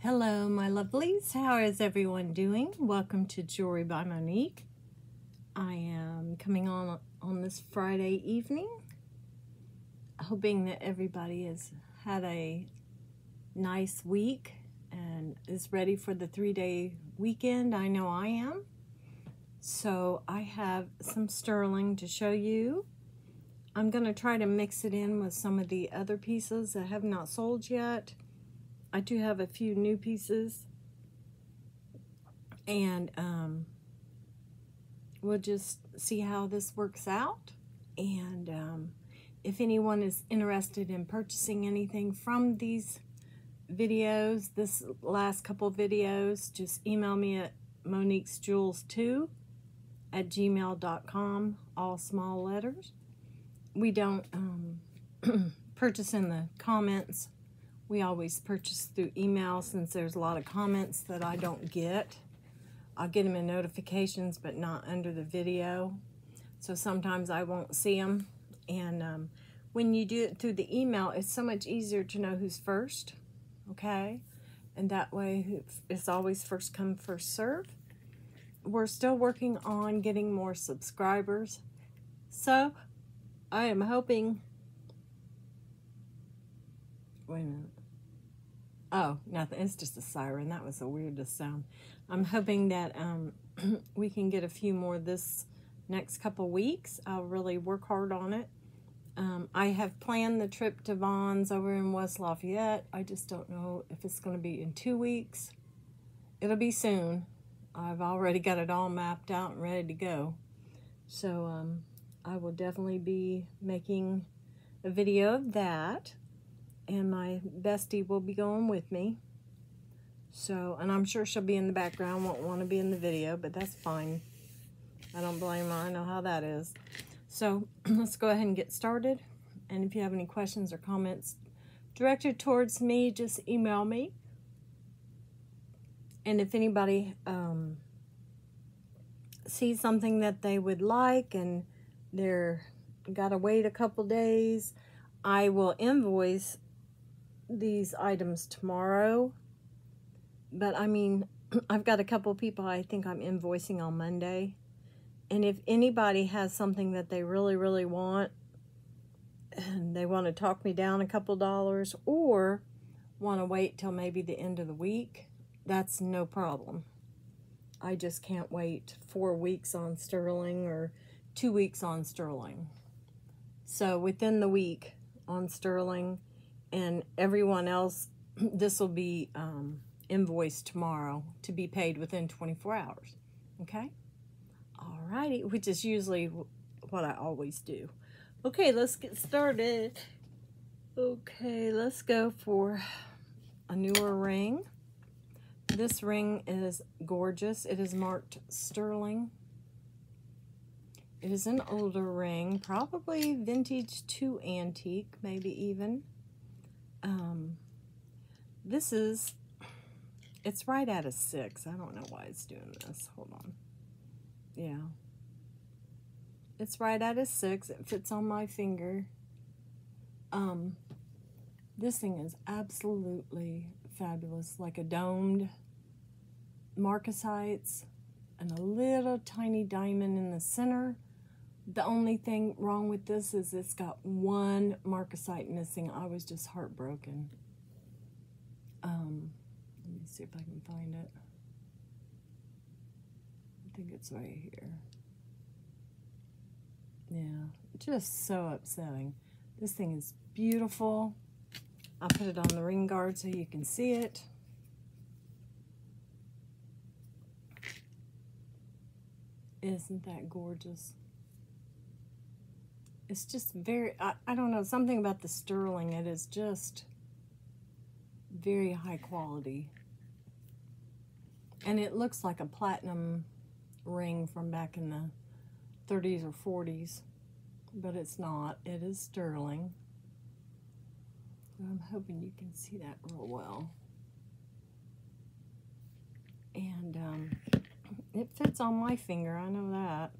Hello, my lovelies. How is everyone doing? Welcome to Jewelry by Monique. I am coming on this Friday evening, hoping that everybody has had a nice week and is ready for the 3-day weekend. I know I am. So I have some sterling to show you. I'm going to try to mix it in with some of the other pieces that have not sold yet. I do have a few new pieces, and we'll just see how this works out. And if anyone is interested in purchasing anything from these videos, this last couple videos, just email me at moniquesjewels2@gmail.com, all small letters. We don't purchase in the comments. We always purchase through email since there's a lot of comments that I don't get. I'll get them in notifications, but not under the video. So sometimes I won't see them. And when you do it through the email, it's so much easier to know who's first, okay? And that way, it's always first come, first serve. We're still working on getting more subscribers. So I am hoping... Wait a minute. Oh, nothing. It's just a siren. That was the weirdest sound. I'm hoping that we can get a few more this next couple weeks. I'll really work hard on it. I have planned the trip to Vaughn's over in West Lafayette. I just don't know if it's going to be in 2 weeks. It'll be soon. I've already got it all mapped out and ready to go. So I will definitely be making a video of that. And my bestie will be going with me. So, and I'm sure she'll be in the background, won't want to be in the video, but that's fine. I don't blame her. I know how that is. So, let's go ahead and get started. And if you have any questions or comments directed towards me, just email me. And if anybody sees something that they would like and they're got to wait a couple days, I will invoice these items tomorrow. But I mean, I've got a couple people I think I'm invoicing on Monday. And if anybody has something that they really want and they want to talk me down a couple dollars or want to wait till maybe the end of the week, that's no problem. I just can't wait 4 weeks on sterling or 2 weeks on sterling. So within the week on sterling, and everyone else, this will be invoiced tomorrow to be paid within 24 hours. Okay? Alrighty, which is usually what I always do. Okay, let's get started. Okay, let's go for a newer ring. This ring is gorgeous. It is marked sterling. It is an older ring, probably vintage to antique, maybe even. It's right at a 6. I don't know why it's doing this. Hold on. Yeah. It's right at a 6. It fits on my finger. This thing is absolutely fabulous. Like a domed marcasites and a little tiny diamond in the center. The only thing wrong with this is it's got one marcasite missing. I was just heartbroken. Let me see if I can find it. I think it's right here. Yeah, just so upsetting. This thing is beautiful. I'll put it on the ring guard so you can see it. Isn't that gorgeous? It's just very, I don't know, something about the sterling, it is just very high quality. And it looks like a platinum ring from back in the 30s or 40s, but it's not. It is sterling. I'm hoping you can see that real well. And it fits on my finger, I know that.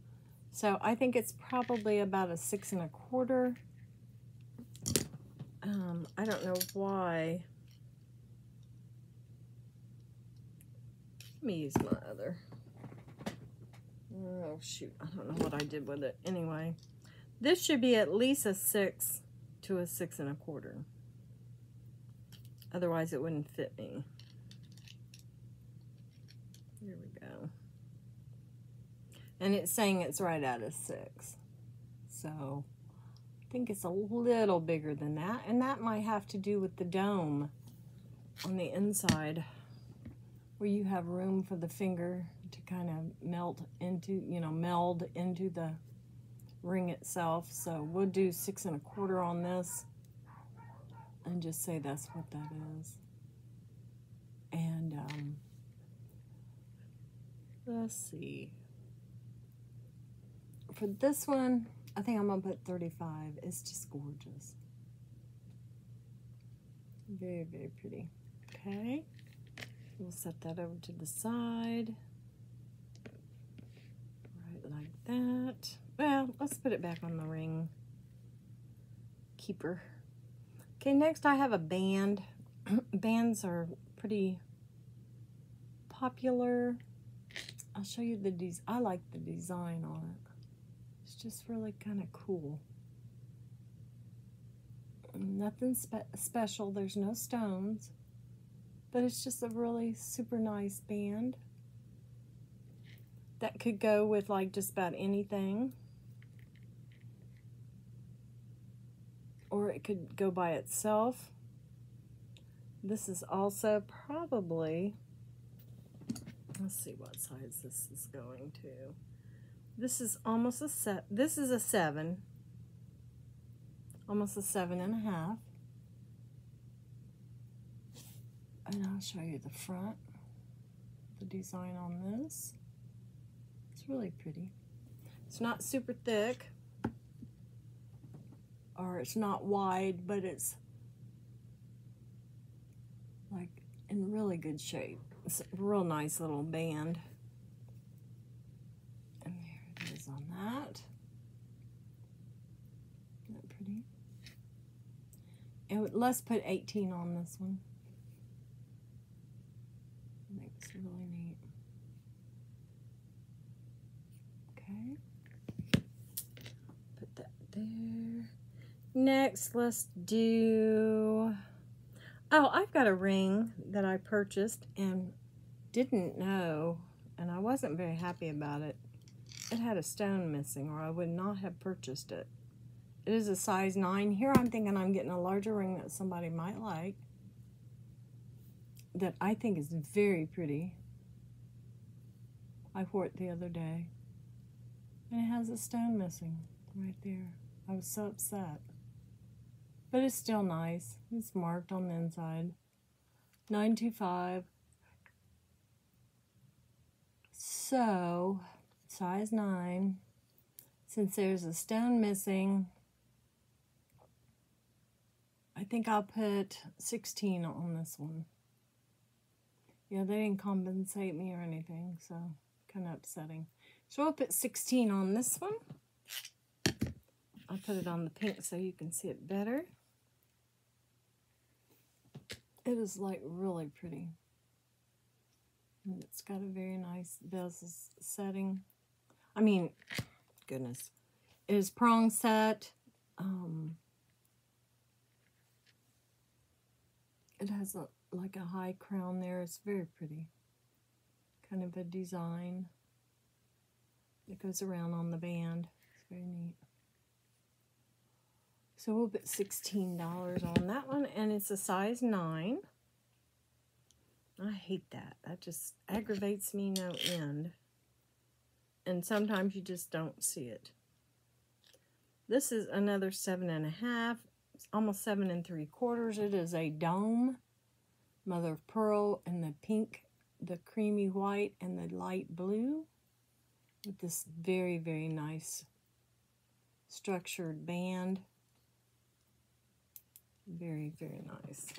So I think it's probably about a 6 1/4. I don't know why me use my other. Oh, shoot. I don't know what I did with it. Anyway, this should be at least a 6 to a 6 1/4. Otherwise, it wouldn't fit me. Here we go. And it's saying it's right at a 6. So, I think it's a little bigger than that. And that might have to do with the dome on the inside, where you have room for the finger to kind of melt into, you know, meld into the ring itself. So we'll do 6 1/4 on this and just say that's what that is. And let's see. For this one, I think I'm gonna put 35. It's just gorgeous. Very, very pretty. Okay. We'll set that over to the side. Right like that. Well, let's put it back on the ring keeper. Okay, next I have a band. Bands are pretty popular. I'll show you the design. I like the design on it. It's just really kind of cool. Nothing special. There's no stones. But it's just a really super nice band that could go with like just about anything. Or it could go by itself. This is also probably, let's see what size this is going to. This is almost a set. This is a 7. Almost a 7 1/2. And I'll show you the front, the design on this. It's really pretty. It's not super thick, or it's not wide, but it's like in really good shape. It's a real nice little band. And there it is on that. Isn't that pretty? And let's put 18 on this one. I think it's really neat. Okay. Put that there. Next, let's do... Oh, I've got a ring that I purchased and didn't know, and I wasn't very happy about it. It had a stone missing, or I would not have purchased it. It is a size 9. Here I'm thinking I'm getting a larger ring that somebody might like, that I think is very pretty. I wore it the other day, and it has a stone missing right there. I was so upset. But it's still nice. It's marked on the inside. 925. So, size 9. Since there's a stone missing, I think I'll put 16 on this one. Yeah, they didn't compensate me or anything, so kind of upsetting. So I'll put 16 on this one. I'll put it on the pink so you can see it better. It is like really pretty. And it's got a very nice bezel setting. I mean, goodness. It is prong set. It has like a high crown there. It's very pretty. Kind of a design that goes around on the band. It's very neat. So we'll put $16 on that one, and it's a size 9. I hate that. That just aggravates me no end. And sometimes you just don't see it. This is another 7 1/2. It's almost 7 3/4. It is a dome, mother of pearl, and the pink, the creamy white, and the light blue, with this very, very nice structured band. Very, very nice.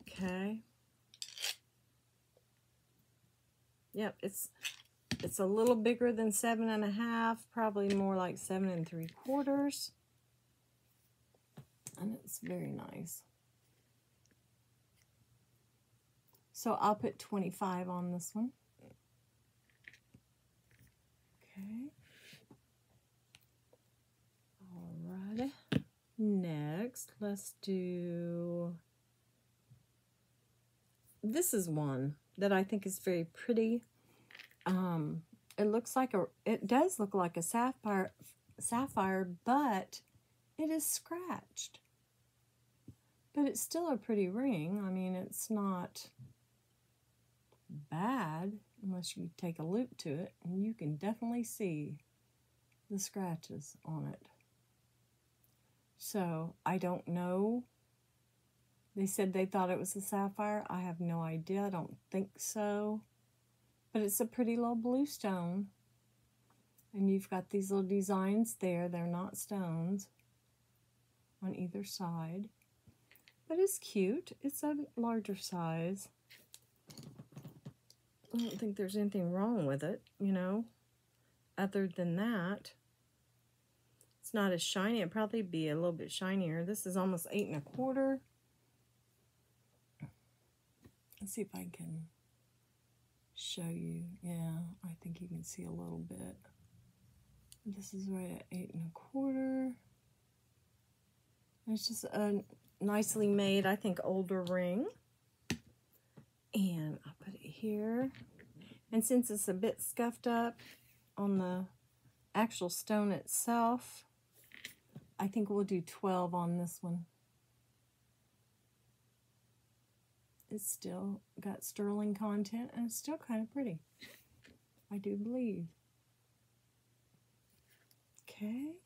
Okay. Yep, it's a little bigger than 7 1/2, probably more like 7 3/4. And it's very nice. So I'll put 25 on this one. Okay. Alrighty. Next, let's do, this is one that I think is very pretty. It does look like a sapphire, but it is scratched. But it's still a pretty ring. I mean, it's not bad unless you take a loop to it, and you can definitely see the scratches on it. So I don't know. They said they thought it was a sapphire. I have no idea. I don't think so. But it's a pretty little blue stone. And you've got these little designs there. They're not stones on either side. But it's cute. It's a larger size. I don't think there's anything wrong with it, you know, other than that. It's not as shiny. It'd probably be a little bit shinier. This is almost 8 1/4. Let's see if I can show you. Yeah, I think you can see a little bit. This is right at 8 1/4. It's just a nicely made, I think, older ring. And I'll put it here. And since it's a bit scuffed up on the actual stone itself, I think we'll do 12 on this one. It's still got sterling content, and it's still kind of pretty, I do believe. Okay.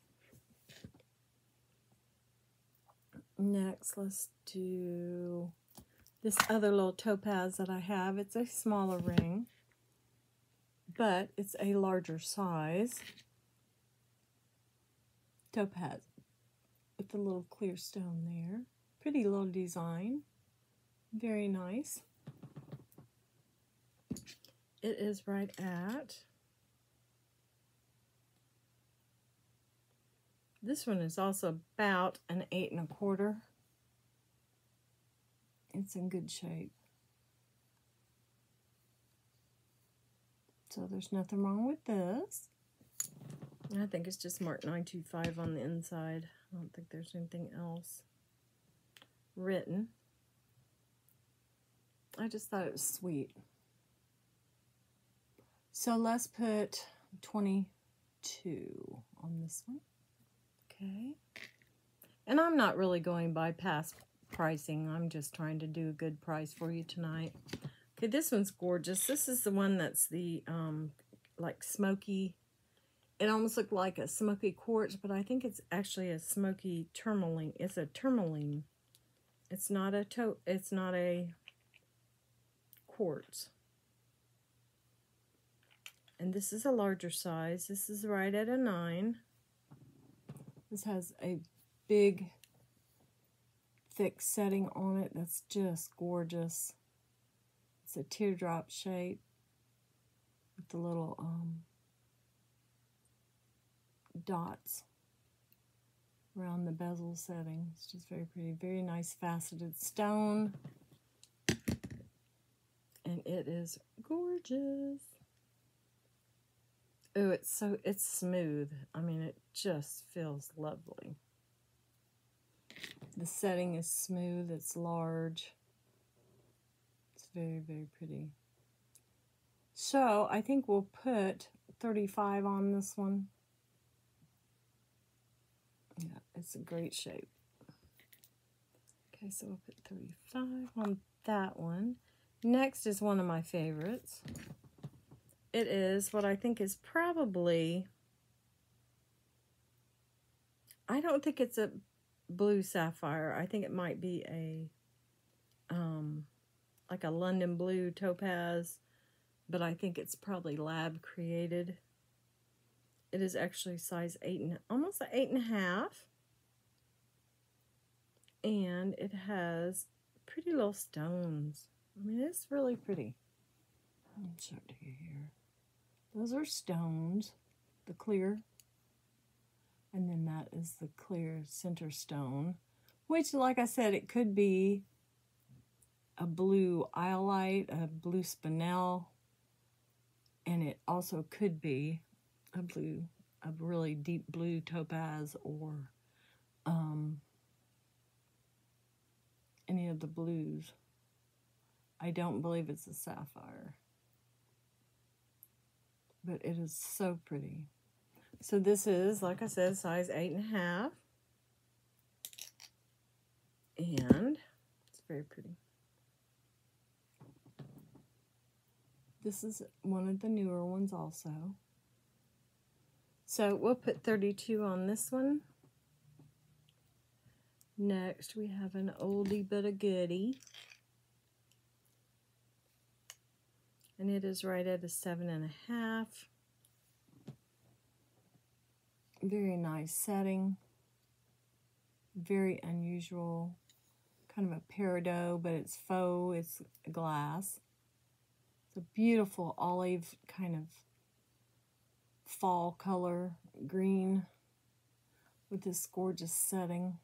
Next, let's do this other little topaz that I have. It's a smaller ring, but it's a larger size topaz with the little clear stone there. Pretty little design. Very nice. It is right at, this one is also about an 8 1/4. It's in good shape. So there's nothing wrong with this. I think it's just marked 925 on the inside. I don't think there's anything else written. I just thought it was sweet. So let's put 22 on this one. Okay. And I'm not really going by past pricing. I'm just trying to do a good price for you tonight. Okay, this one's gorgeous. This is the one that's the like smoky. It almost looked like a smoky quartz, but I think it's actually a smoky tourmaline. It's a tourmaline. It's not a quartz. And this is a larger size. This is right at a 9. This has a big, thick setting on it that's just gorgeous. It's a teardrop shape with the little dots around the bezel setting. It's just very pretty. Very nice faceted stone. And it is gorgeous. Oh, it's smooth. I mean, it just feels lovely. The setting is smooth. It's large. It's very, very pretty. So I think we'll put 35 on this one. Yeah, it's a great shape. Okay, so we'll put 35 on that one. Next is one of my favorites. It is what I think is probably, I don't think it's a blue sapphire. I think it might be a, like a London blue topaz, but I think it's probably lab created. It is actually size 8, almost 8 1/2. And it has pretty little stones. I mean, it's really pretty. Let me show it to you here. Those are stones, the clear. And then that is the clear center stone, which, like I said, it could be a blue iolite, a blue spinel, and it also could be a really deep blue topaz, or any of the blues. I don't believe it's a sapphire, but it is so pretty. So this is, like I said, size 8.5, and it's very pretty. This is one of the newer ones also. So we'll put 32 on this one. Next, we have an oldie but a goodie. And it is right at a 7.5. Very nice setting. Very unusual. Kind of a peridot, but it's faux, it's glass. It's a beautiful olive kind of fall color, green, with this gorgeous setting.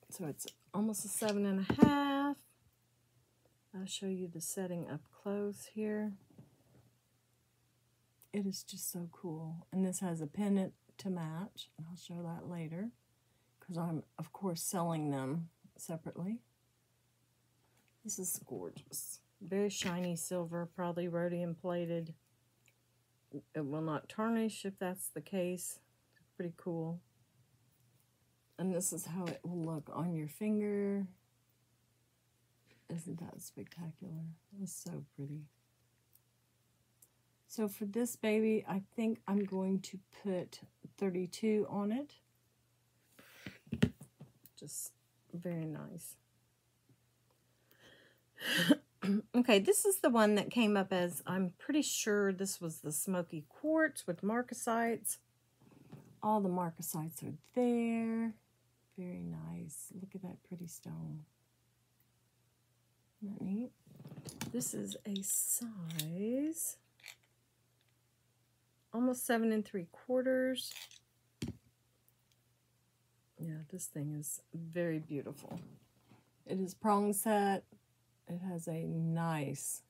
So it's almost a 7.5. I'll show you the setting up close here. It is just so cool. And this has a pendant to match. And I'll show that later, because I'm, of course, selling them separately. This is gorgeous. Very shiny silver, probably rhodium plated. It will not tarnish if that's the case. Pretty cool. And this is how it will look on your finger. Isn't that spectacular? It's so pretty. So for this baby, I think I'm going to put 32 on it. Just very nice. Okay, this is the one that came up as, I'm pretty sure this was the smoky quartz with marcasites. All the marcasites are there. Very nice. Look at that pretty stone. Isn't that neat? This is a size almost 7 3/4. Yeah, this thing is very beautiful. It is prong set. It has a nice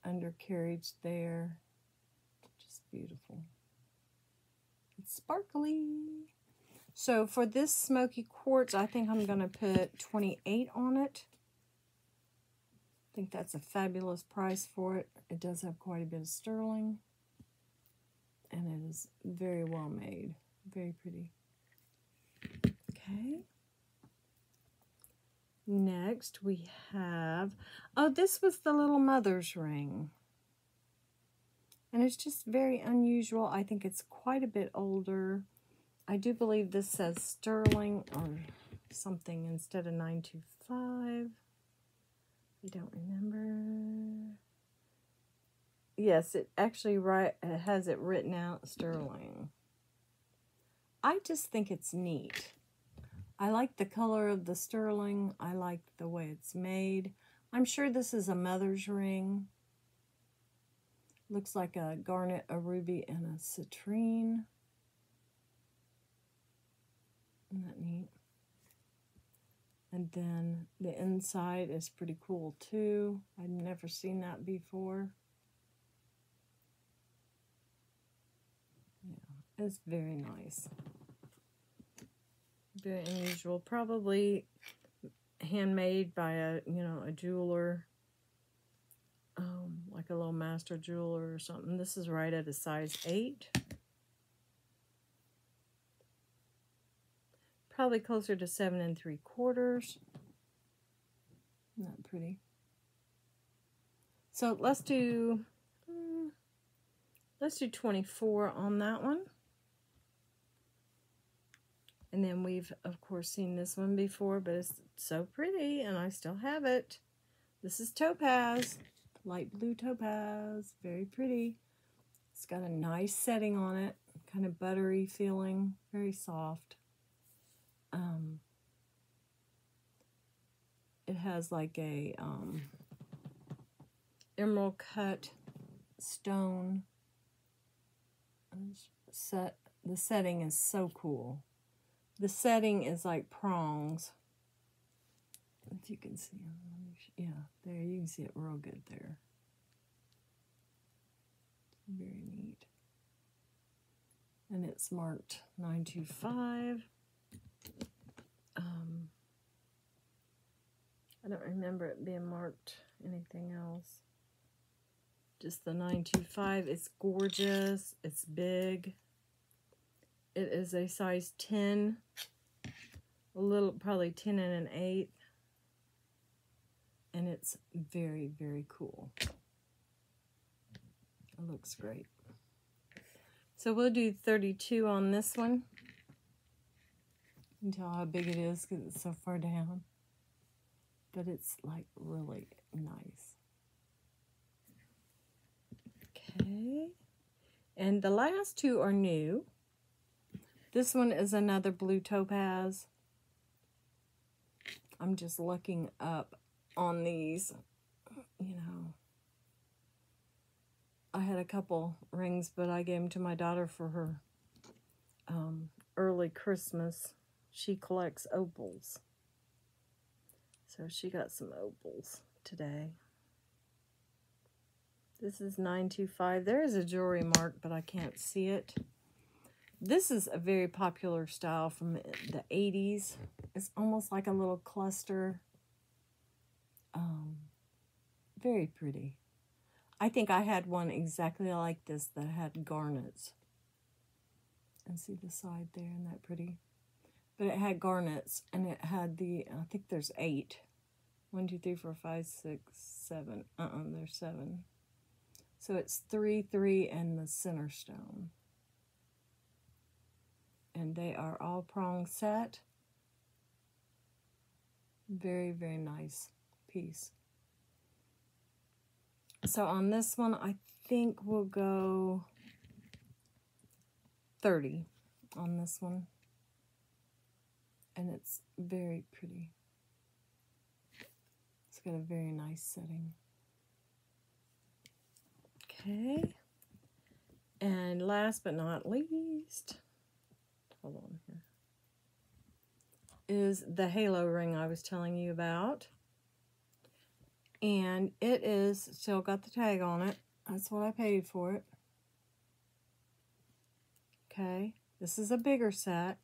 undercarriage there. Just beautiful. It's sparkly. So for this smoky quartz, I think I'm going to put 28 on it. I think that's a fabulous price for it. It does have quite a bit of sterling. And it is very well made. Very pretty. Okay. Next we have, oh, this was the little mother's ring. And it's just very unusual. I think it's quite a bit older. I do believe this says sterling or something instead of 925. I don't remember. Yes, it actually it has it written out sterling. I just think it's neat. I like the color of the sterling. I like the way it's made. I'm sure this is a mother's ring. Looks like a garnet, a ruby, and a citrine. Isn't that neat? And then the inside is pretty cool too. I've never seen that before. Yeah, it's very nice. Very unusual. Probably handmade by a jeweler, like a little master jeweler or something. This is right at a size 8. Probably closer to 7 3/4. Isn't that pretty? So let's do 24 on that one. And then we've, of course, seen this one before, but it's so pretty, and I still have it. This is topaz, light blue topaz, very pretty. It's got a nice setting on it, kind of buttery feeling, very soft. It has like a emerald cut stone set. The setting is so cool. The setting is like prongs, if you can see. Yeah, there, you can see it real good there. Very neat. And it's marked 925. I don't remember it being marked anything else. Just the 925. It's gorgeous. It's big. It is a size 10. A little, probably 10 and an 1/8. And it's very, very cool. It looks great. So we'll do 32 on this one. You can tell how big it is because it's so far down. But it's like really nice. Okay. And the last two are new. This one is another blue topaz. I'm just looking up on these, you know. I had a couple rings, but I gave them to my daughter for her early Christmas. She collects opals. So she got some opals today. This is 925. There is a jewelry mark, but I can't see it. This is a very popular style from the 80s. It's almost like a little cluster. Very pretty. I think I had one exactly like this that had garnets. And see the side there, isn't that pretty? But it had garnets, and it had the, I think there's 8. 1, 2, 3, 4, 5, 6, 7. There's 7. So it's 3, 3, and the center stone. And they are all prong set. Very, very nice piece. So on this one, I think we'll go 30 on this one. And it's very pretty. It's got a very nice setting. Okay. And last but not least, hold on here, is the halo ring I was telling you about. And it is still got the tag on it. That's what I paid for it. Okay. This is a bigger set.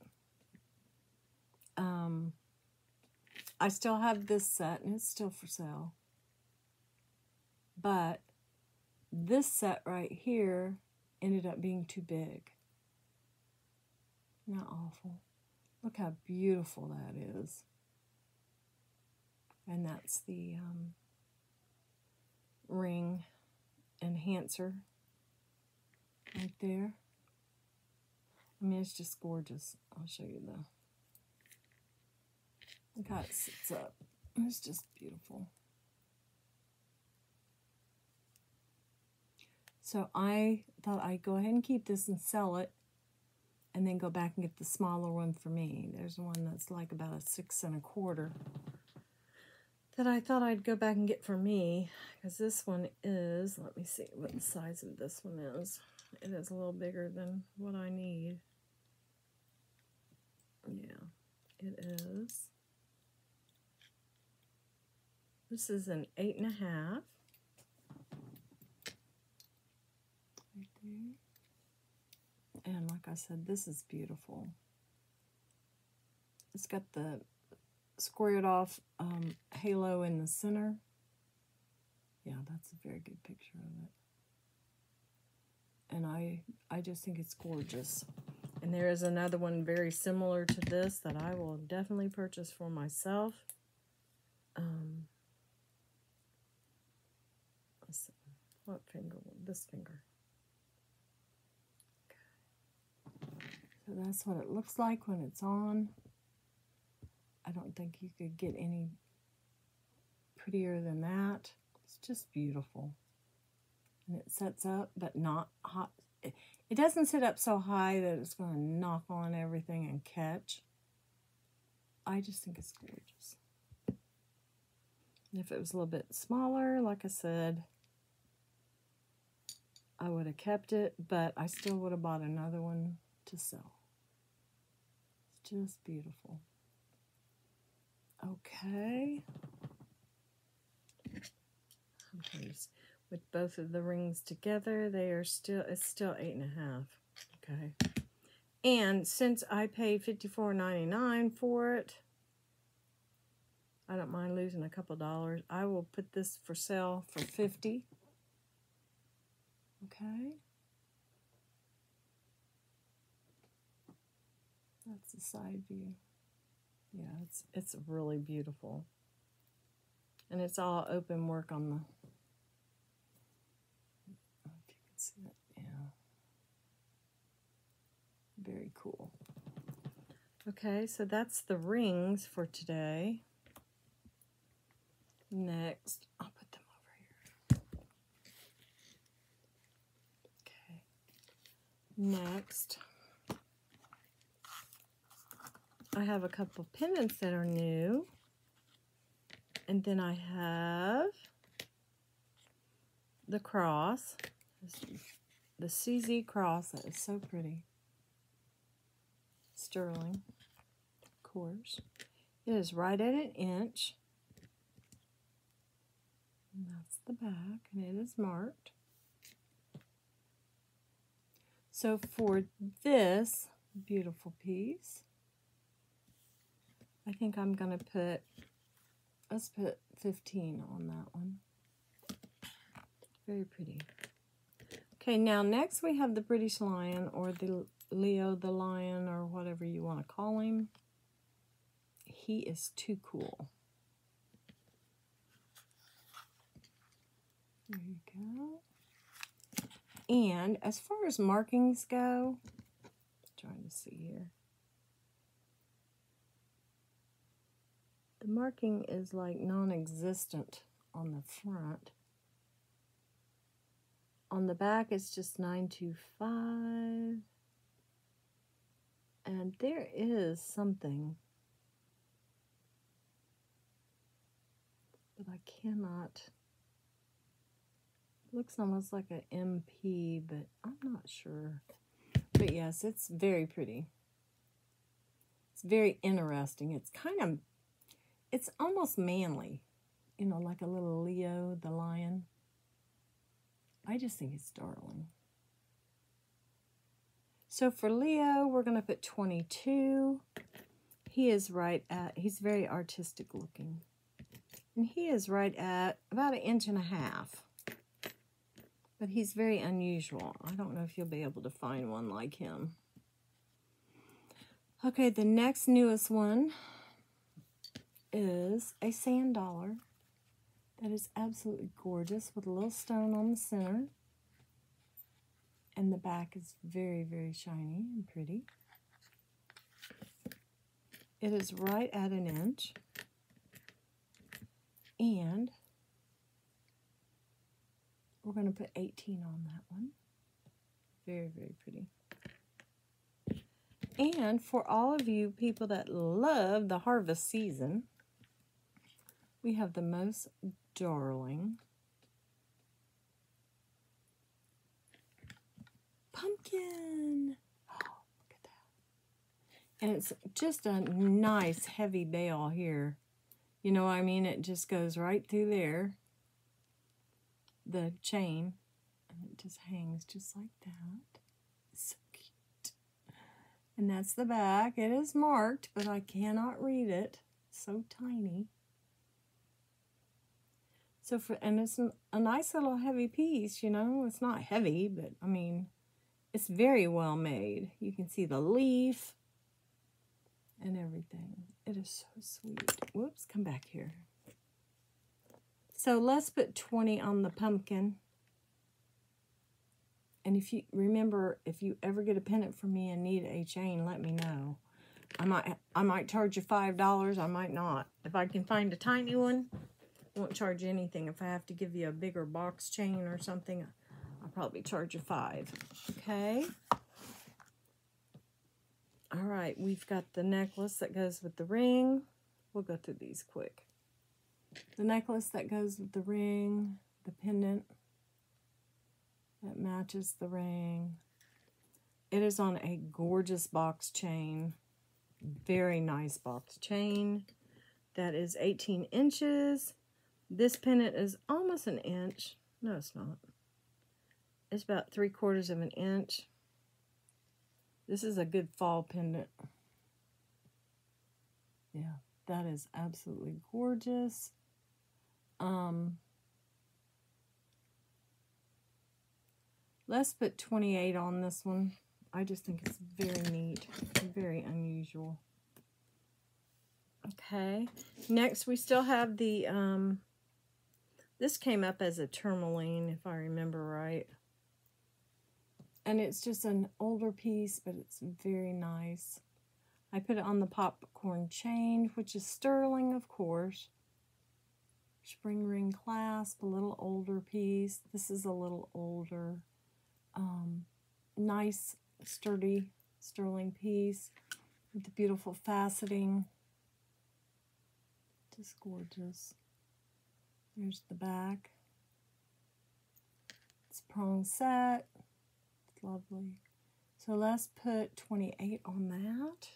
I still have this set, and it's still for sale. But this set right here ended up being too big. Not awful. Look how beautiful that is. And that's the ring enhancer right there. I mean, it's just gorgeous. I'll show you the, look how it sits up. It's just beautiful. So I thought I'd go ahead and keep this and sell it, and then go back and get the smaller one for me. There's one that's like about a 6 1/4 that I thought I'd go back and get for me, because this one is, let me see what the size of this one is. It is a little bigger than what I need. Yeah, it is. This is an 8 1/2. Right there. And like I said, this is beautiful. It's got the squared off halo in the center. Yeah, that's a very good picture of it. And I just think it's gorgeous. And there is another one very similar to this that I will definitely purchase for myself. Let's see. What finger? This finger. So that's what it looks like when it's on. I don't think you could get any prettier than that. It's just beautiful. And it sets up, but not hot. It doesn't sit up so high that it's going to knock on everything and catch. I just think it's gorgeous. And if it was a little bit smaller, like I said, I would have kept it, but I still would have bought another one to sell. It's just beautiful. Okay. With both of the rings together, it's still 8.5. Okay. And since I paid $54.99 for it, I don't mind losing a couple dollars. I will put this for sale for $50. Okay. That's the side view. Yeah, it's really beautiful. And it's all open work on the, I don't know if you can see it. Yeah. Very cool. Okay, so that's the rings for today. Next, I'll put them over here. Okay. Next, I have a couple pendants that are new. And then I have the cross, the CZ cross. That is so pretty. Sterling, of course. It is right at 1 inch. And that's the back, and it is marked. So for this beautiful piece, I think I'm going to put, let's put 15 on that one. Very pretty. Okay, now next we have the British Lion, or the Leo the Lion, or whatever you want to call him. He is too cool. There you go. And as far as markings go, trying to see here. The marking is like non-existent on the front. On the back, it's just 925. And there is something, but I cannot. Looks almost like an MP, but I'm not sure. But yes, it's very pretty. It's very interesting. It's kind of, it's almost manly, you know, like a little Leo the lion. I just think it's darling. So for Leo, we're going to put 22. He is right at, he's very artistic looking. And he is right at about 1.5 inches. But he's very unusual. I don't know if you'll be able to find one like him. Okay, the next newest one is a sand dollar. That is absolutely gorgeous with a little stone on the center. And the back is very, very shiny and pretty. It is right at 1 inch. And we're going to put 18 on that one. Very, very pretty. And for all of you people that love the harvest season, we have the most darling pumpkin. Oh, look at that. And it's just a nice heavy bale here. You know what I mean? It just goes right through there, the chain, and it just hangs just like that. So cute. And that's the back. It is marked, but I cannot read it. So tiny. So and it's a nice little heavy piece, you know. It's not heavy, but I mean, it's very well made. You can see the leaf and everything. It is so sweet. Whoops, come back here. So let's put 20 on the pumpkin. And if you remember, if you ever get a pendant from me and need a chain, let me know. I might charge you $5. I might not. If I can find a tiny one, I won't charge you anything. If I have to give you a bigger box chain or something, I'll probably charge you $5. Okay. All right, we've got the necklace that goes with the ring. We'll go through these quick. The necklace that goes with the ring, the pendant that matches the ring. It is on a gorgeous box chain. Very nice box chain that is 18 inches. This pendant is almost an inch. No, it's not. It's about 3/4 of an inch. This is a good fall pendant. Yeah, that is absolutely gorgeous. Let's put 28 on this one. I just think it's very neat, very unusual. Okay, next we still have the, this came up as a tourmaline, if I remember right. And it's just an older piece, but it's very nice. I put it on the popcorn chain, which is sterling, of course. Spring ring clasp, a little older piece. This is a little older. Nice, sturdy sterling piece with the beautiful faceting. Just gorgeous. There's the back. It's prong set. It's lovely. So let's put 28 on that.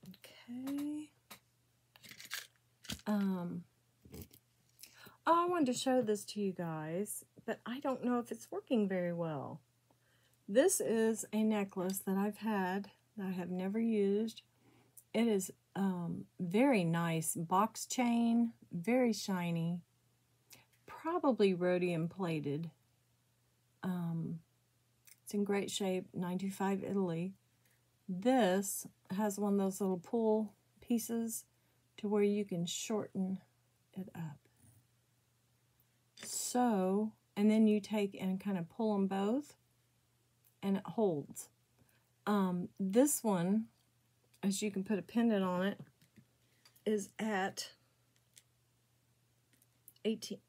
Okay. I wanted to show this to you guys, but I don't know if it's working very well. This is a necklace that I've had that I have never used. It is very nice box chain, very shiny, probably rhodium plated. It's in great shape, 925 Italy. This has one of those little pull pieces to where you can shorten it up. So, and then you take and kind of pull them both, and it holds. This one, as you can put a pendant on it, is at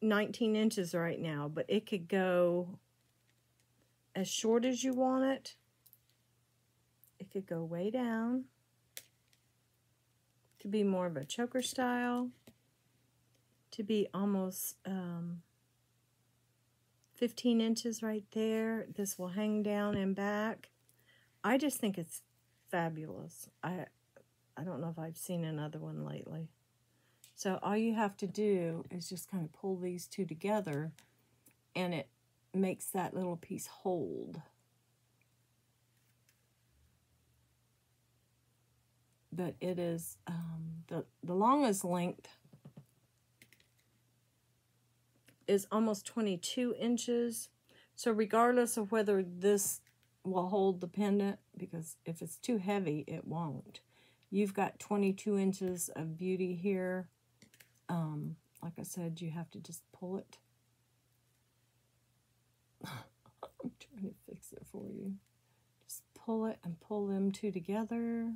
19 inches right now, but it could go as short as you want it. It could go way down to be more of a choker style, to be almost 15 inches right there. This will hang down and back. I just think it's fabulous. I don't know if I've seen another one lately. So all you have to do is just kind of pull these two together, and it makes that little piece hold. But it is the longest length is almost 22 inches. So regardless of whether this will hold the pendant, because if it's too heavy, it won't. You've got 22 inches of beauty here. Like I said, you have to just pull it. I'm trying to fix it for you. Just pull it and pull them two together,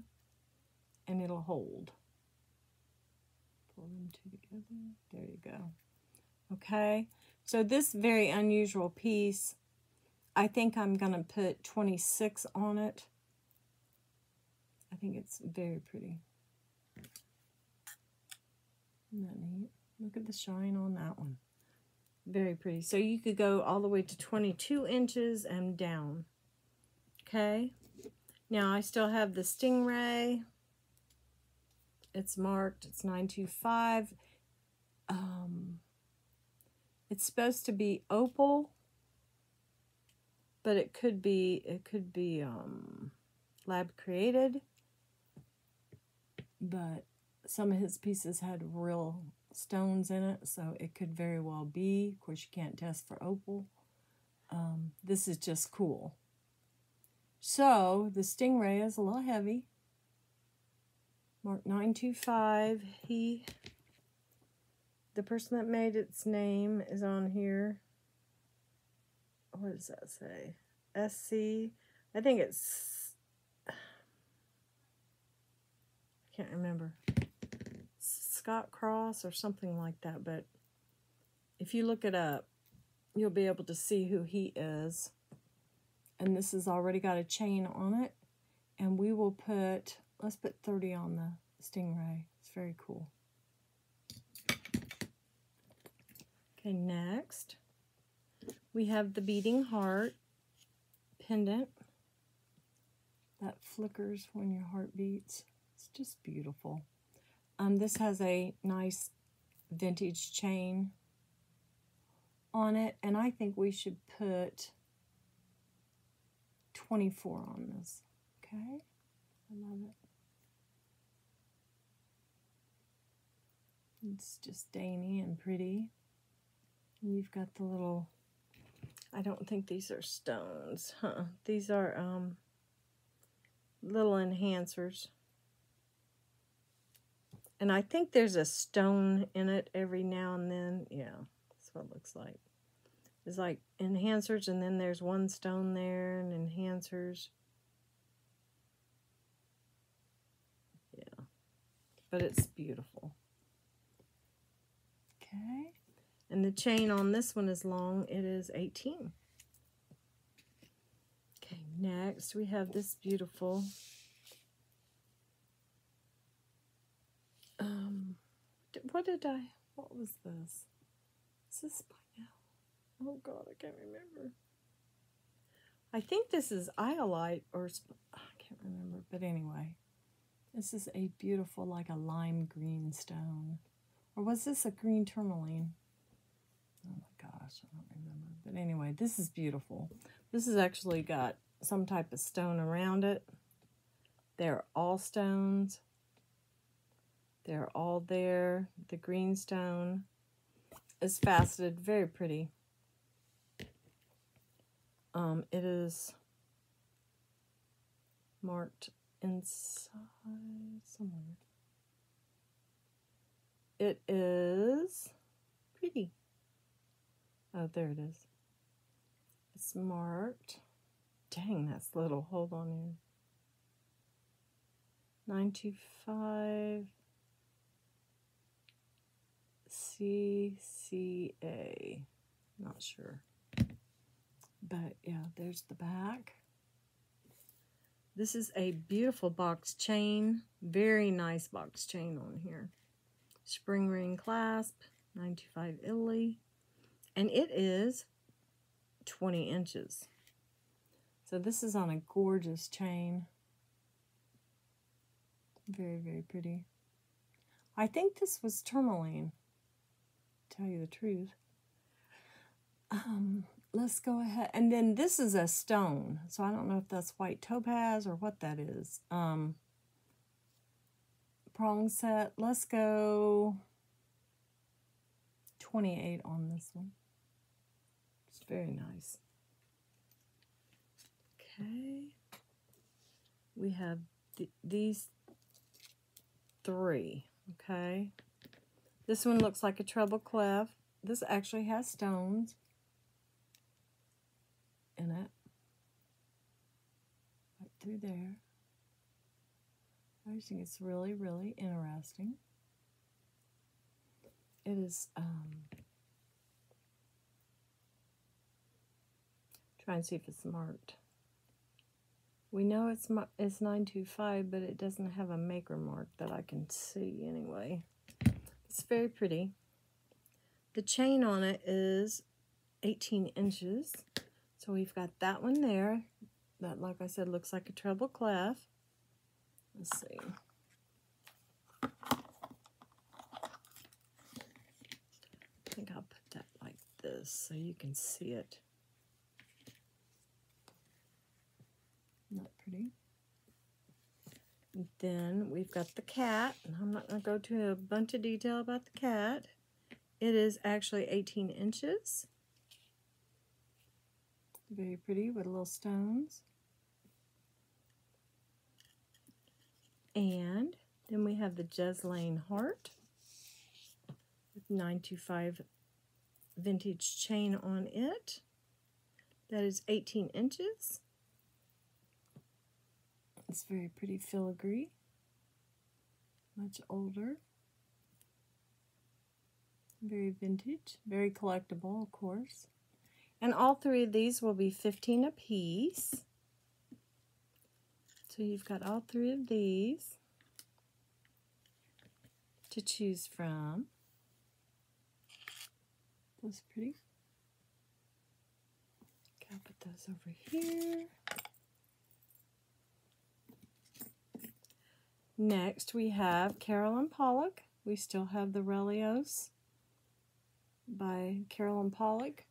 and it'll hold. Pull them two together. There you go. Okay, so this very unusual piece, I think I'm going to put 26 on it. I think it's very pretty. Isn't that neat? Look at the shine on that one. Very pretty. So you could go all the way to 22 inches and down. Okay, now I still have the Stingray. It's marked, it's 925. It's supposed to be opal, but it could be lab created. But some of his pieces had real stones in it, so it could very well be. Of course, you can't test for opal. This is just cool. So the Stingray is a little heavy. Mark 925. The person that made its name is on here. What does that say? SC. I think it's, I can't remember. Scott Cross or something like that, but if you look it up, you'll be able to see who he is. And this has already got a chain on it. And we will put, let's put 30 on the Stingray. It's very cool. Okay, next we have the beating heart pendant that flickers when your heart beats. It's just beautiful. This has a nice vintage chain on it, and I think we should put 24 on this. Okay, I love it. It's just dainty and pretty. And you've got the little, I don't think these are stones, huh? These are little enhancers. And I think there's a stone in it every now and then. Yeah, that's what it looks like. It's like enhancers, and then there's one stone there, and enhancers. Yeah, but it's beautiful. Okay, and the chain on this one is long. It is 18. Okay, next we have this beautiful what was this? Is this by now? Oh God, I can't remember. I think this is iolite, or I can't remember, but anyway, this is a beautiful, like a lime green stone. Or was this a green tourmaline? Oh my gosh, I don't remember. But anyway, this is beautiful. This has actually got some type of stone around it. They're all stones. They're all there. The green stone is faceted, very pretty. It is marked inside somewhere. It is pretty. Oh, there it is. It's marked. Dang, that's little. Hold on here. 925 CCA. Not sure. But yeah, there's the back. This is a beautiful box chain. Very nice box chain on here. Spring ring clasp, 925 Italy. And it is 20 inches. So this is on a gorgeous chain. Very, very pretty. I think this was tourmaline, to tell you the truth. Let's go ahead. And then this is a stone. So I don't know if that's white topaz or what that is. Prong set. Let's go 28 on this one. It's very nice. Okay. We have these three. Okay. This one looks like a treble clef. This actually has stones in it, right through there. I just think it's really, really interesting. It is, try and see if it's marked. We know it's 925, but it doesn't have a maker mark that I can see anyway. It's very pretty. The chain on it is 18 inches. So we've got that one there. That, like I said, looks like a treble clef. Let's see. I think I'll put that like this so you can see it. Not pretty. And then we've got the cat. And I'm not going to go to a bunch of detail about the cat. It is actually 18 inches. Very pretty with little stones. And then we have the Jeslane heart with 925 vintage chain on it. That is 18 inches. It's very pretty filigree. Much older. Very vintage. Very collectible, of course. And all three of these will be 15 a piece. So you've got all three of these to choose from. Those pretty. Okay, I'll put those over here. Next we have Carolyn Pollock. We still have the Relios by Carolyn Pollock.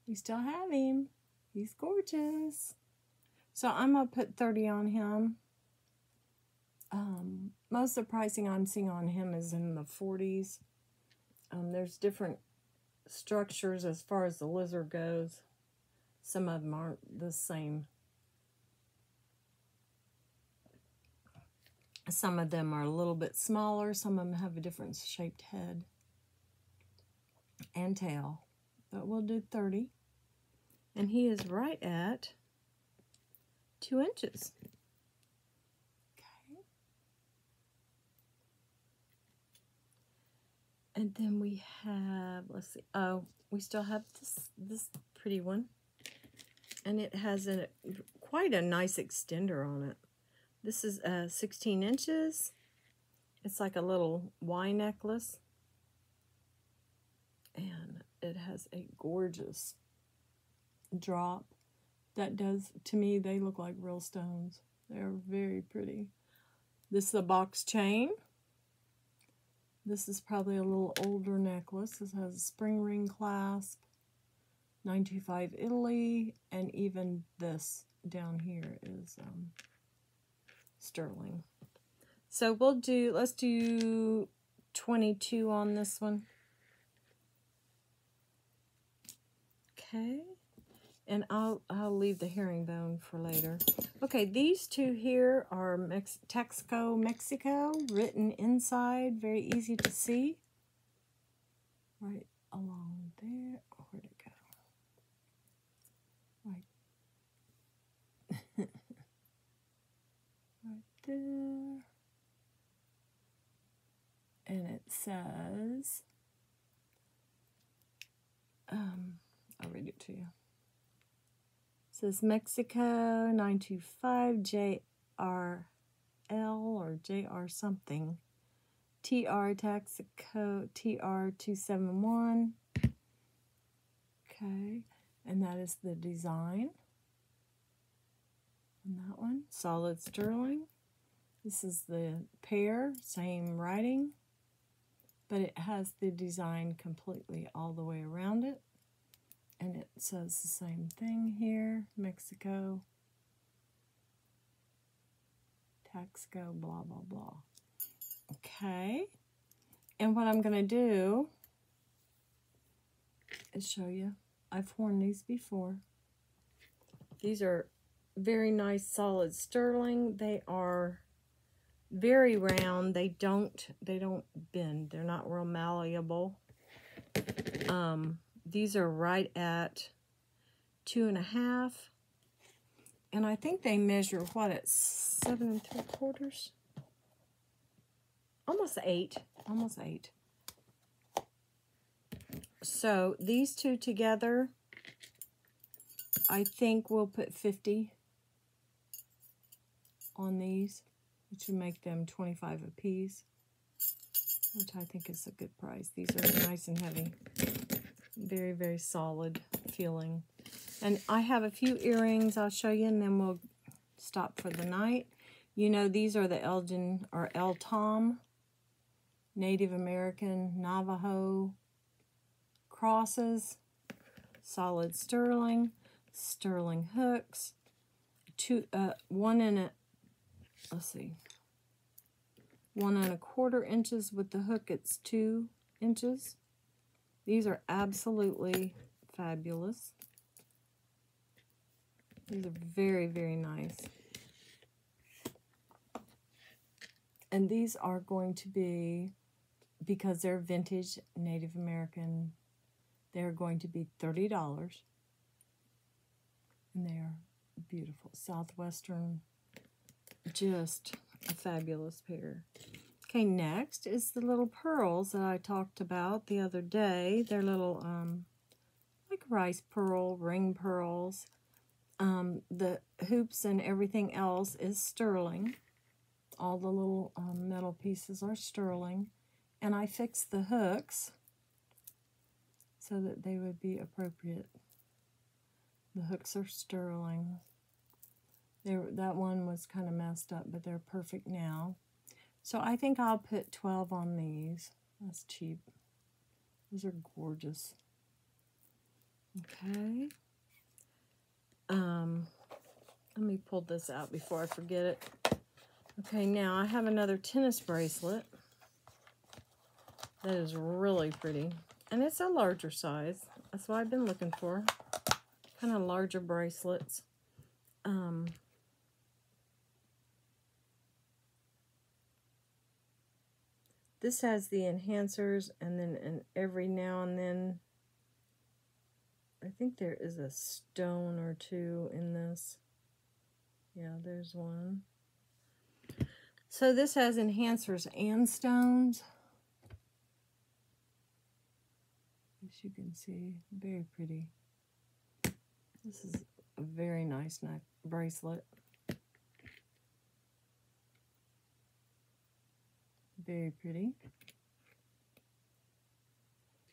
We still have him. He's gorgeous. So I'm going to put 30 on him. Most of the pricing I'm seeing on him is in the 40s. There's different structures as far as the lizard goes. Some of them aren't the same. Some of them are a little bit smaller. Some of them have a different shaped head and tail. But we'll do 30. And he is right at 2 inches. Okay. And then we have, let's see, oh, we still have this pretty one. And it has quite a nice extender on it. This is 16 inches. It's like a little Y necklace. And it has a gorgeous drop. That does, to me, they look like real stones. They're very pretty. This is a box chain. This is probably a little older necklace. This has a spring ring clasp. 925 Italy. And even this down here is sterling. So let's do 22 on this one. Okay. And I'll leave the herringbone for later. Okay, these two here are Texaco, Mexico, written inside, very easy to see. Right along there. Where'd it go? Right. Right there. And it says, I'll read it to you. It says Mexico 925 JRL or JR something. TR Texaco TR 271. Okay, and that is the design on that one. Solid sterling. This is the pair, same writing, but it has the design completely all the way around it. And it says the same thing here, Mexico, Texaco, blah, blah, blah. Okay. And what I'm going to do is show you. I've worn these before. These are very nice, solid sterling. They are very round. They don't bend. They're not real malleable. These are right at 2.5, and I think they measure what, at 7 3/4, almost 8, almost 8. So these two together, I think we'll put 50 on these, which would make them 25 a piece, which I think is a good price. These are nice and heavy. Very, very solid feeling. And I have a few earrings I'll show you, and then we'll stop for the night. You know, these are the Elgin or El Tom Native American Navajo crosses. Solid sterling. Sterling hooks. One and a, let's see, 1 1/4 inches with the hook. It's 2 inches. These are absolutely fabulous. These are very, very nice. And these are going to be, because they're vintage Native American, they're going to be $30. And they are beautiful. Southwestern, just a fabulous pair. Okay, next is the little pearls that I talked about the other day. They're little, like rice pearl, ring pearls. The hoops and everything else is sterling. All the little metal pieces are sterling. And I fixed the hooks so that they would be appropriate. The hooks are sterling. That one was kind of messed up, but they're perfect now. So I think I'll put 12 on these. That's cheap. Those are gorgeous. Okay. Let me pull this out before I forget it. Okay, now I have another tennis bracelet that is really pretty. And it's a larger size. That's what I've been looking for. Kind of larger bracelets. This has the enhancers, and then every now and then, I think there is a stone or two in this. Yeah, there's one. So this has enhancers and stones. As you can see, very pretty. This is a very nice neck bracelet. Very pretty.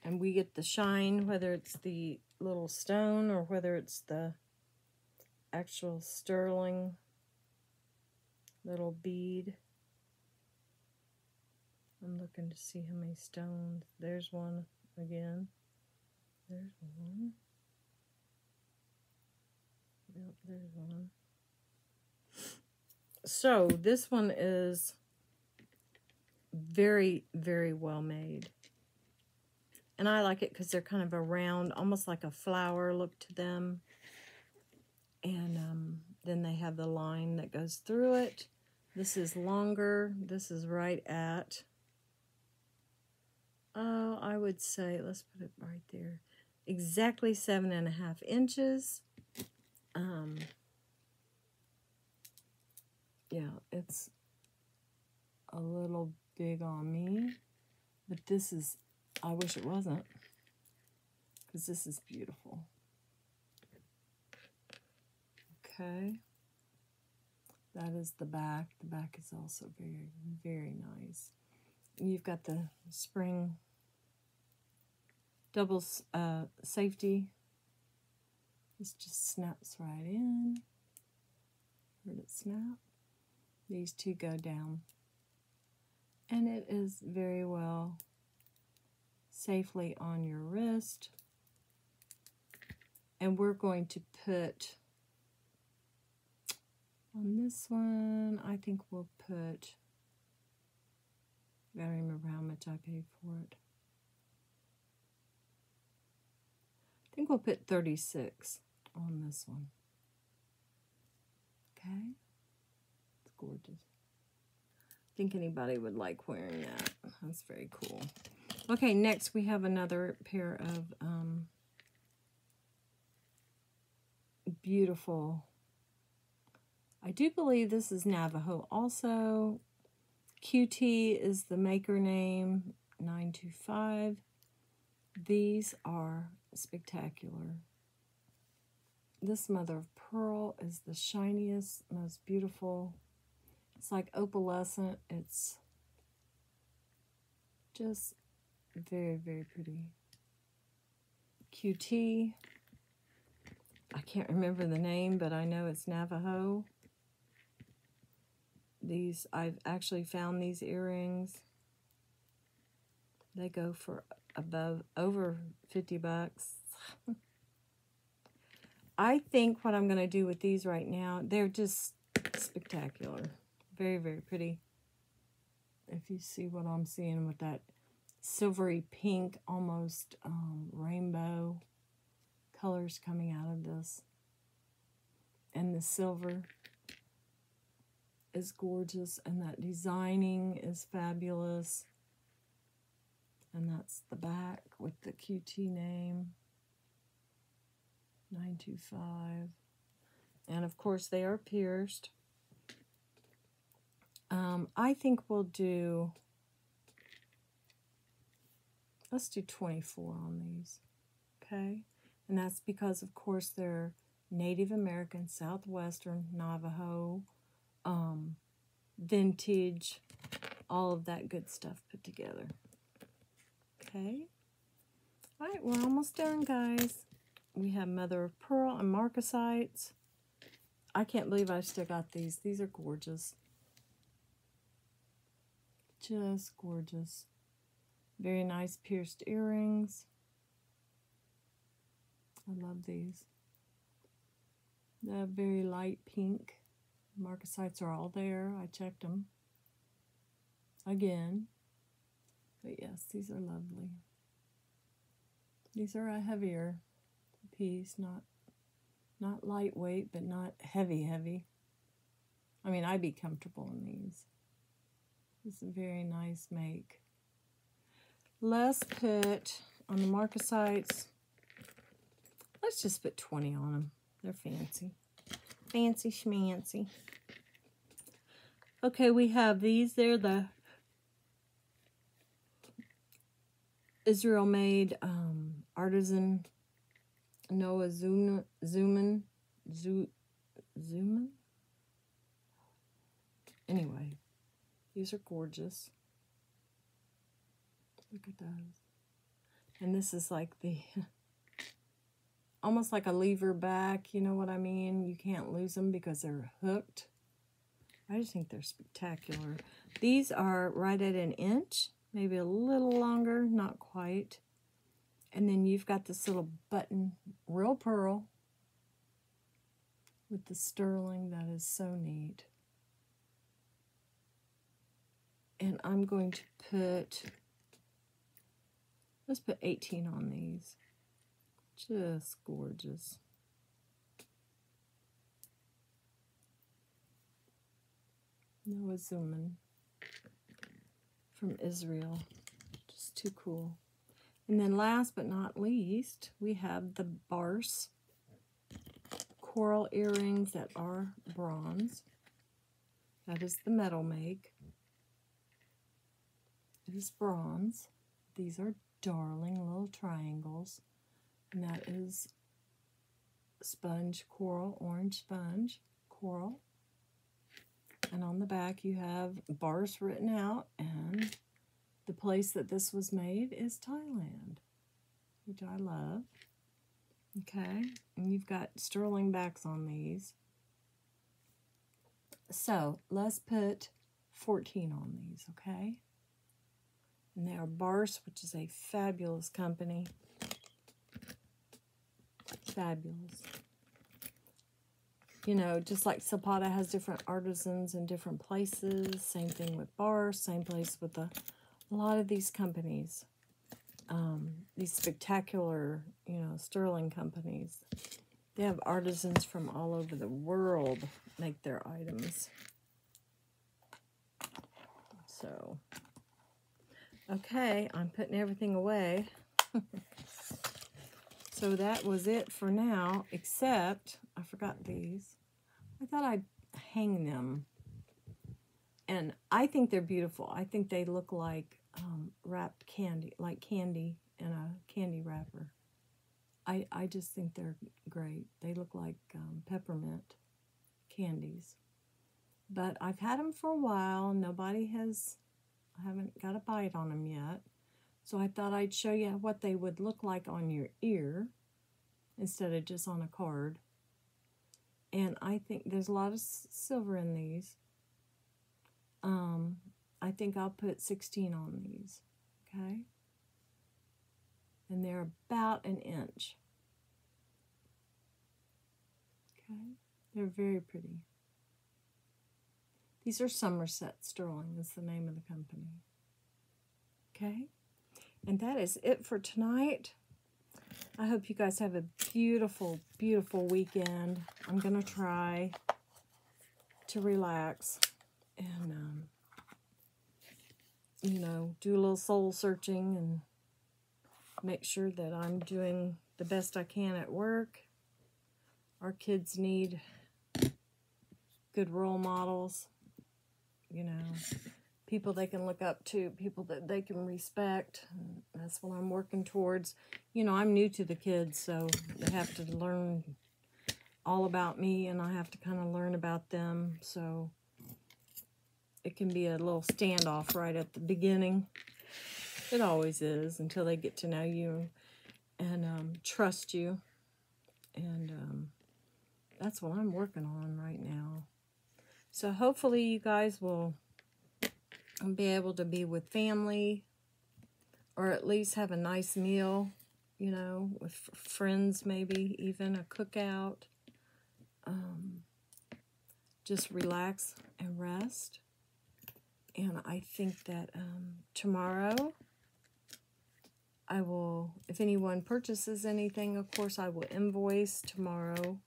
And we get the shine, whether it's the little stone or whether it's the actual sterling little bead. I'm looking to see how many stones. There's one again. There's one. Yep, there's one. So this one is very, very well made. And I like it because they're kind of a round, almost like a flower look to them. And then they have the line that goes through it. This is longer. This is right at, oh, I would say, let's put it right there, exactly 7.5 inches. Yeah, it's a little big on me, but this is, I wish it wasn't, because this is beautiful. Okay, that is the back. The back is also very, very nice. You've got the spring double safety. This just snaps right in. Heard it snap. These two go down. And it is very well safely on your wrist. And we're going to put on this one, I think we'll put, I don't remember how much I paid for it. I think we'll put 36 on this one. Okay. It's gorgeous. I think anybody would like wearing that. That's very cool. Okay, next we have another pair of beautiful, I do believe this is Navajo also. QT is the maker name, 925. These are spectacular. This mother of pearl is the shiniest, most beautiful. It's like opalescent. It's just very, very pretty. QT. I can't remember the name, but I know it's Navajo. These, I've actually found these earrings. They go for over 50 bucks. I think what I'm going to do with these right now, they're just spectacular. Very, very pretty. If you see what I'm seeing with that silvery pink, almost rainbow colors coming out of this. And the silver is gorgeous, and that designing is fabulous. And that's the back with the QT name, 925. And of course they are pierced. I think we'll do, let's do 24 on these, okay? And that's because, of course, they're Native American, Southwestern, Navajo, vintage, all of that good stuff put together. Okay. All right, we're almost done, guys. We have mother of pearl and marcasites. I can't believe I still got these. These are gorgeous. Just gorgeous. Very nice pierced earrings. I love these. They're very light pink. Marcasites are all there. I checked them again. But yes, these are lovely. These are a heavier piece, not lightweight, but not heavy. I mean, I'd be comfortable in these. This is a very nice make. Let's put on the Marcasites, let's just put 20 on them. They're fancy. Fancy schmancy. Okay, we have these. They're the Israel-made artisan Noah Zuman. Anyway, these are gorgeous. Look at those. And this is like the, almost like a lever back, you know what I mean? You can't lose them because they're hooked. I just think they're spectacular. These are right at an inch, maybe a little longer, not quite. And then you've got this little button, real pearl, with the sterling. That is so neat. And I'm going to put, let's put 18 on these. Just gorgeous. Noah Zuman from Israel. Just too cool. And then last but not least, we have the Barse coral earrings that are bronze. That is the metal make. It is bronze. These are darling little triangles. And that is sponge coral, orange sponge coral. And on the back you have Barse written out, and the place that this was made is Thailand, which I love. Okay, and you've got sterling backs on these. So let's put 14 on these, okay? And they are Barse, which is a fabulous company. Fabulous. You know, just like Zapata has different artisans in different places, same thing with Barse, same place with a lot of these companies. These spectacular, you know, sterling companies. They have artisans from all over the world make their items. So, okay, I'm putting everything away. So that was it for now, except I forgot these. I thought I'd hang them. And I think they're beautiful. I think they look like wrapped candy, like candy in a candy wrapper. I just think they're great. They look like peppermint candies. But I've had them for a while. I haven't got a bite on them yet. So I thought I'd show you what they would look like on your ear instead of just on a card. And I think there's a lot of silver in these. I think I'll put 16 on these, okay? And they're about an inch. Okay, they're very pretty. These are Somerset Sterling, is the name of the company. Okay, and that is it for tonight. I hope you guys have a beautiful, beautiful weekend. I'm going to try to relax and, you know, do a little soul searching and make sure that I'm doing the best I can at work. Our kids need good role models, you know, people they can look up to, people that they can respect. And that's what I'm working towards. You know, I'm new to the kids, so they have to learn all about me, and I have to kind of learn about them. So it can be a little standoff right at the beginning. It always is, until they get to know you and trust you. And That's what I'm working on right now. So hopefully you guys will be able to be with family, or at least have a nice meal, you know, with friends, maybe even a cookout. Just relax and rest. And I think that tomorrow I will, if anyone purchases anything, of course I will invoice tomorrow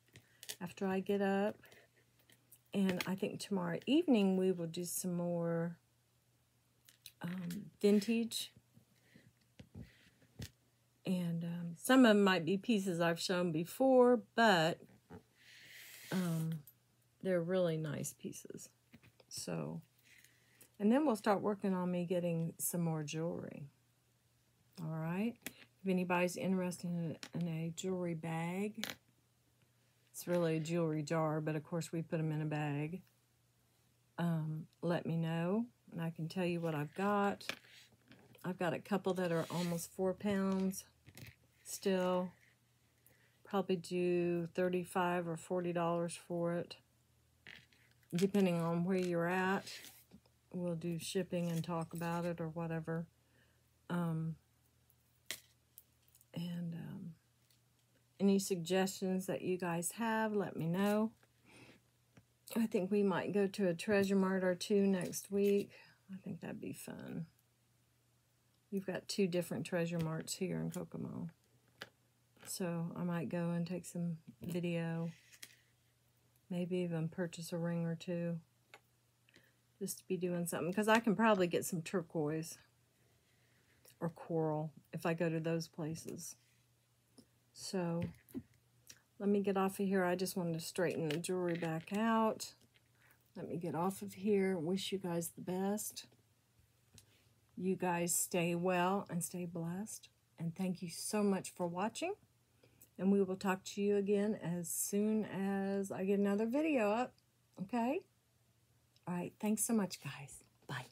after I get up. And I think tomorrow evening we will do some more vintage. And some of them might be pieces I've shown before, but they're really nice pieces. So, and then we'll start working on me getting some more jewelry. All right. If anybody's interested in a jewelry bag, it's really a jewelry jar, but of course we put them in a bag. Let me know, and I can tell you what I've got. I've got a couple that are almost 4 pounds still. Probably do $35 or $40 for it, depending on where you're at. We'll do shipping and talk about it or whatever. Any suggestions that you guys have, let me know. I think we might go to a treasure mart or two next week. I think that'd be fun. We've got 2 different treasure marts here in Kokomo. So I might go and take some video. Maybe even purchase a ring or 2. Just to be doing something. Because I can probably get some turquoise or coral if I go to those places. So let me get off of here. I just wanted to straighten the jewelry back out. Let me get off of here. Wish you guys the best. You guys stay well and stay blessed. And thank you so much for watching. And we will talk to you again as soon as I get another video up. Okay? All right. Thanks so much, guys. Bye.